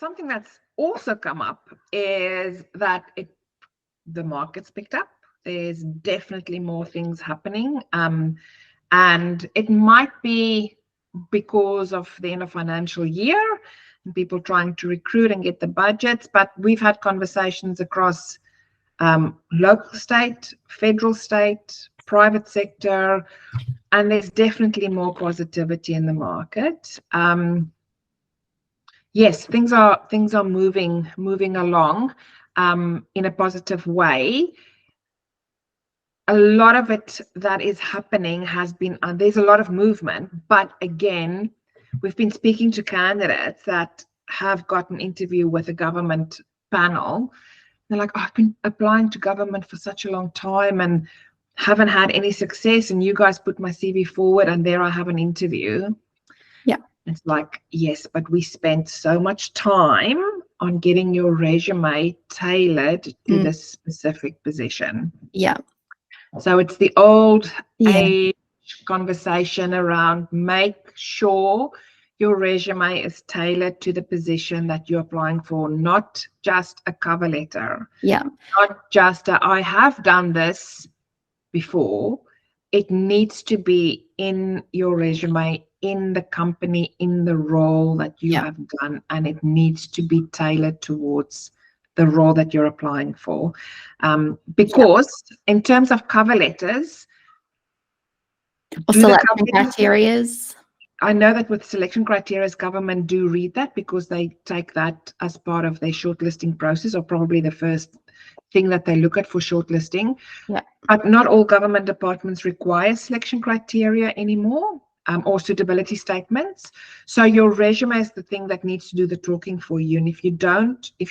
something that's also come up is that the market's picked up. There's definitely more things happening. And it might be because of the end of financial year and people trying to recruit and get the budgets. But we've had conversations across local state, federal state, private sector, and there's definitely more positivity in the market. Yes, things are moving along in a positive way. A lot of it that is happening has been, there's a lot of movement, but again, we've been speaking to candidates that have got an interview with a government panel. They're like, oh, I've been applying to government for such a long time and haven't had any success, and you guys put my CV forward and there I have an interview. Yeah. It's like, yes, but we spent so much time on getting your resume tailored to this specific position. Yeah. So it's the old age conversation around make sure your resume is tailored to the position that you're applying for, not just a cover letter. Yeah. Not just I have done this before. It needs to be in your resume, in the company, in the role that you have done, and it needs to be tailored towards the role that you're applying for. Because in terms of cover letters, or selection criteria, I know that with selection criteria, government do read that because they take that as part of their shortlisting process, or probably the first thing that they look at for shortlisting. Yeah. But not all government departments require selection criteria anymore, or suitability statements. So your resume is the thing that needs to do the talking for you. And if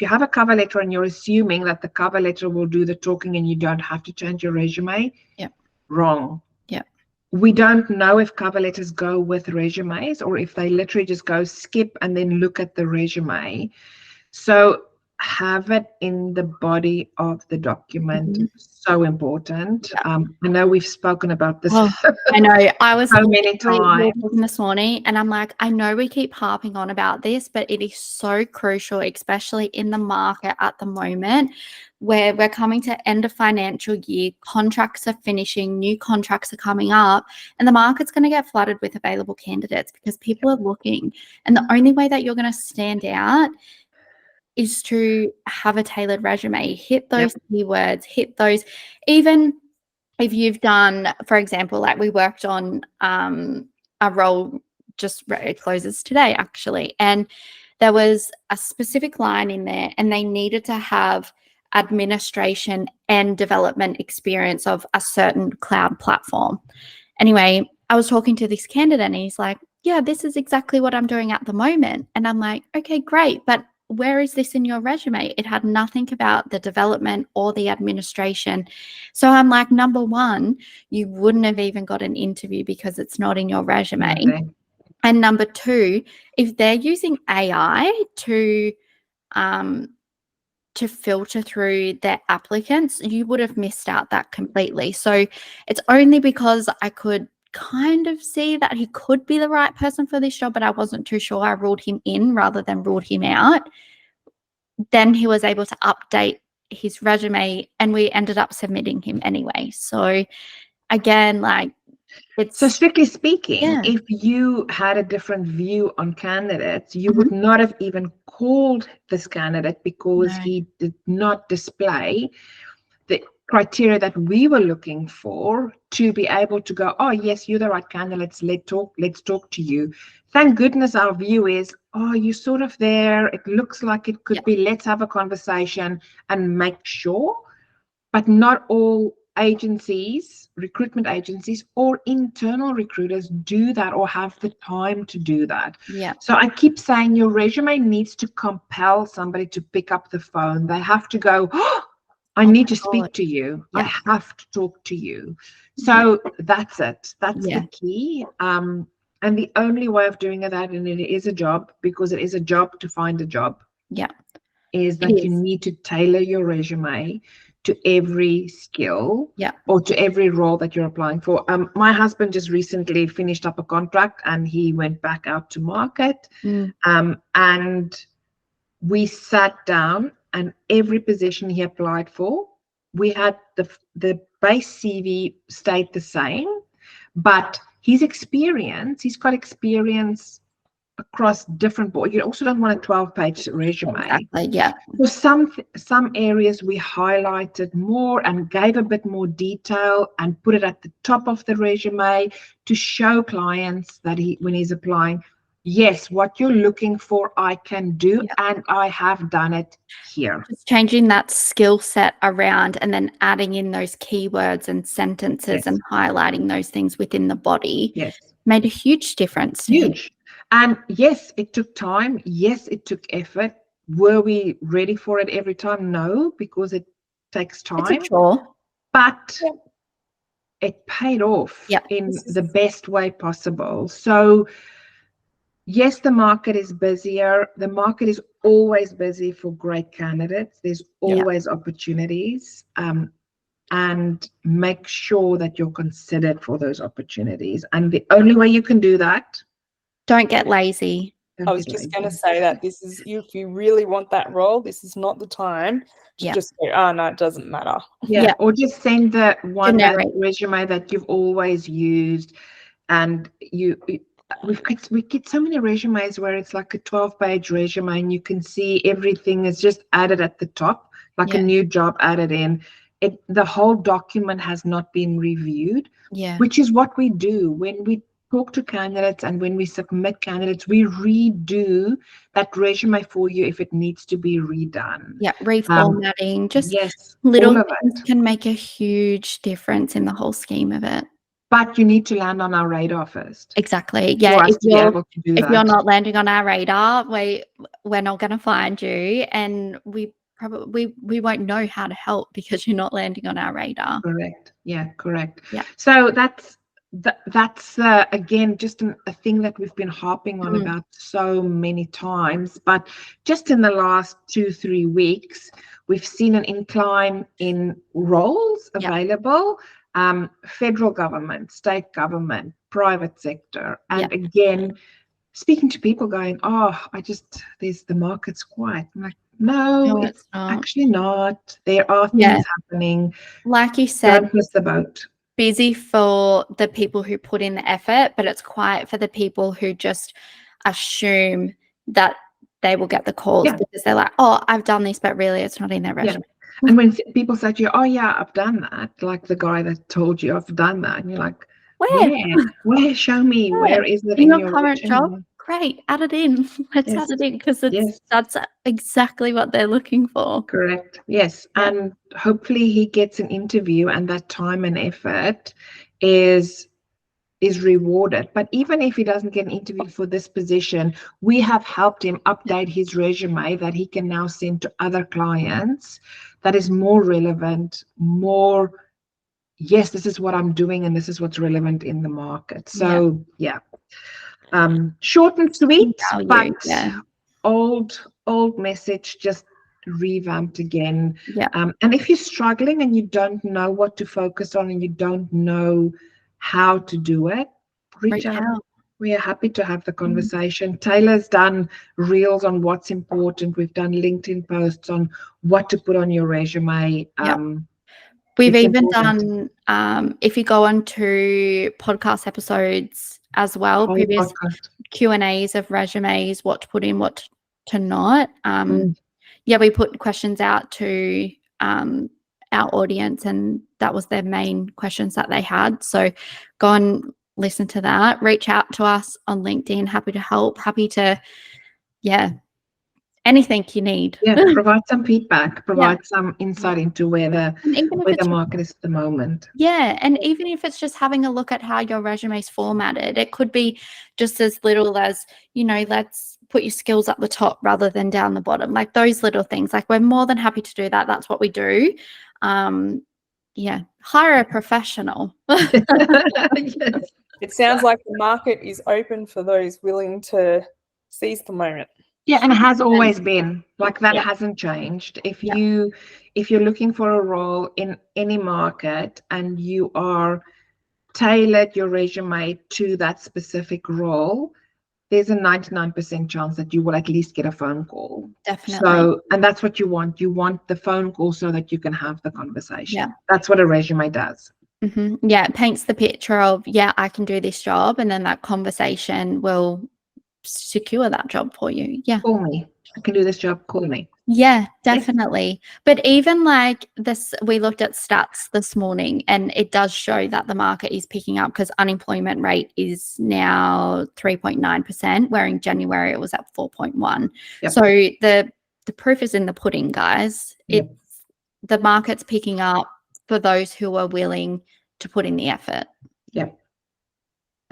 you have a cover letter and you're assuming that the cover letter will do the talking and you don't have to change your resume, wrong. Yeah. We don't know if cover letters go with resumes or if they literally just go skip and then look at the resume. So have it in the body of the document. So important. I know we've spoken about this. I know. I was so many times this morning, and I'm like, I know we keep harping on about this, but it is so crucial, especially in the market at the moment, where we're coming to end of financial year, contracts are finishing, new contracts are coming up, and the market's going to get flooded with available candidates because people are looking. And the only way that you're going to stand out is to have a tailored resume, hit those keywords, hit those, even if you've done, for example, like we worked on a role, it closes today actually, and there was a specific line in there and they needed to have administration and development experience of a certain cloud platform. Anyway, I was talking to this candidate and he's like, yeah, this is exactly what I'm doing at the moment. And I'm like, okay, great, but where is this in your resume? It had nothing about the development or the administration. So I'm like, number one, you wouldn't have even got an interview because it's not in your resume. Okay. And number two, if they're using AI to filter through their applicants, you would have missed out that completely. So it's only because I could kind of see that he could be the right person for this job, but I wasn't too sure. I ruled him in rather than ruled him out. Then he was able to update his resume and we ended up submitting him anyway. So again, like, it's so strictly speaking, if you had a different view on candidates, you would not have even called this candidate because he did not display the criteria that we were looking for to be able to go, oh yes, you're the right candidate, let's talk to you. Thank goodness our view is, oh, you're sort of there, it looks like it could be, let's have a conversation and make sure. But not all agencies, recruitment agencies or internal recruiters do that or have the time to do that. So I keep saying your resume needs to compel somebody to pick up the phone. They have to go, oh, I need to speak to you. I have to talk to you. So that's it. That's the key. And the only way of doing that, and it is a job, because it is a job to find a job, is that you need to tailor your resume to every skill or to every role that you're applying for. My husband just recently finished up a contract and he went back out to market. And we sat down, and every position he applied for, we had the base CV stayed the same, but he's got experience across different boards. You also don't want a 12-page resume. Exactly, yeah. For some areas we highlighted more and gave a bit more detail and put it at the top of the resume to show clients that when he's applying, yes, what you're looking for, I can do, and I have done it here. Just changing that skill set around and then adding in those keywords and sentences and highlighting those things within the body made a huge difference. Huge. And yes, it took time. Yes, it took effort. Were we ready for it every time? No, because it takes time. It's a chore. But it paid off in the best way possible. So yes, the market is busier. The market is always busy for great candidates. There's always opportunities. And make sure that you're considered for those opportunities. And the only way you can do that, don't get lazy. I was just going to say that this is, if you really want that role, this is not the time to just go, oh, no, it doesn't matter. Yeah. Or just send the one resume that you've always used. And we get so many resumes where it's like a 12-page resume and you can see everything is just added at the top, like a new job added in. The whole document has not been reviewed, which is what we do when we talk to candidates and when we submit candidates. We redo that resume for you if it needs to be redone. Reformatting, just little things can make a huge difference in the whole scheme of it. But you need to land on our radar first. Exactly. Yeah. If you're not landing on our radar, we're not going to find you, and we won't know how to help because you're not landing on our radar. Correct. Yeah, correct. Yeah. So that's again just a thing that we've been harping on about so many times. But just in the last 2-3 weeks, we've seen an incline in roles available, federal government, state government, private sector, and again, speaking to people going, oh, the market's quiet. I'm like, no, it's actually not. There are things happening. Like you said, don't miss the boat. Busy for the people who put in the effort, but it's quiet for the people who just assume that they will get the calls because they're like, oh, I've done this, but really it's not in their resume. And when people say to you, oh yeah, I've done that, like the guy that told you I've done that, and you're like, where? Show me. Where is it in your current job? Great, add it in. Let's add it in because that's exactly what they're looking for. Correct. Yes. And hopefully he gets an interview and that time and effort is rewarded. But even if he doesn't get an interview for this position, we have helped him update his resume that he can now send to other clients that is more relevant, more, yes, this is what I'm doing and this is what's relevant in the market. So short and sweet, but old message, just revamped again. And if you're struggling and you don't know what to focus on and you don't know how to do it, reach out. We are happy to have the conversation. Tayla's done reels on what's important. We've done LinkedIn posts on what to put on your resume. We've even done, if you go on to podcast episodes as well, previous Q&As of resumes, what to put in, what to not. We put questions out to our audience, and that was their main questions that they had. So go and listen to that. Reach out to us on LinkedIn. Happy to help. Happy to, anything you need. Provide some feedback. Provide some insight into where the market is at the moment. And even if it's just having a look at how your resume is formatted, it could be just as little as, let's put your skills up the top rather than down the bottom. Like those little things. Like we're more than happy to do that. That's what we do. Hire a professional. It sounds like the market is open for those willing to seize the moment. And it has always been like that. Hasn't changed. If you're looking for a role in any market and you are tailored your resume to that specific role, there's a 99% chance that you will at least get a phone call. Definitely. So, and that's what you want. You want the phone call so that you can have the conversation. Yeah. That's what a resume does. Yeah, it paints the picture of, yeah, I can do this job, and then that conversation will secure that job for you. Yeah. Call me. I can do this job. Call me. Yeah, definitely. But even like this, we looked at stats this morning, and it does show that the market is picking up because unemployment rate is now 3.9%, where in January it was at 4.1. Yep. So the proof is in the pudding, guys. Yep. The market's picking up for those who are willing to put in the effort. Yep.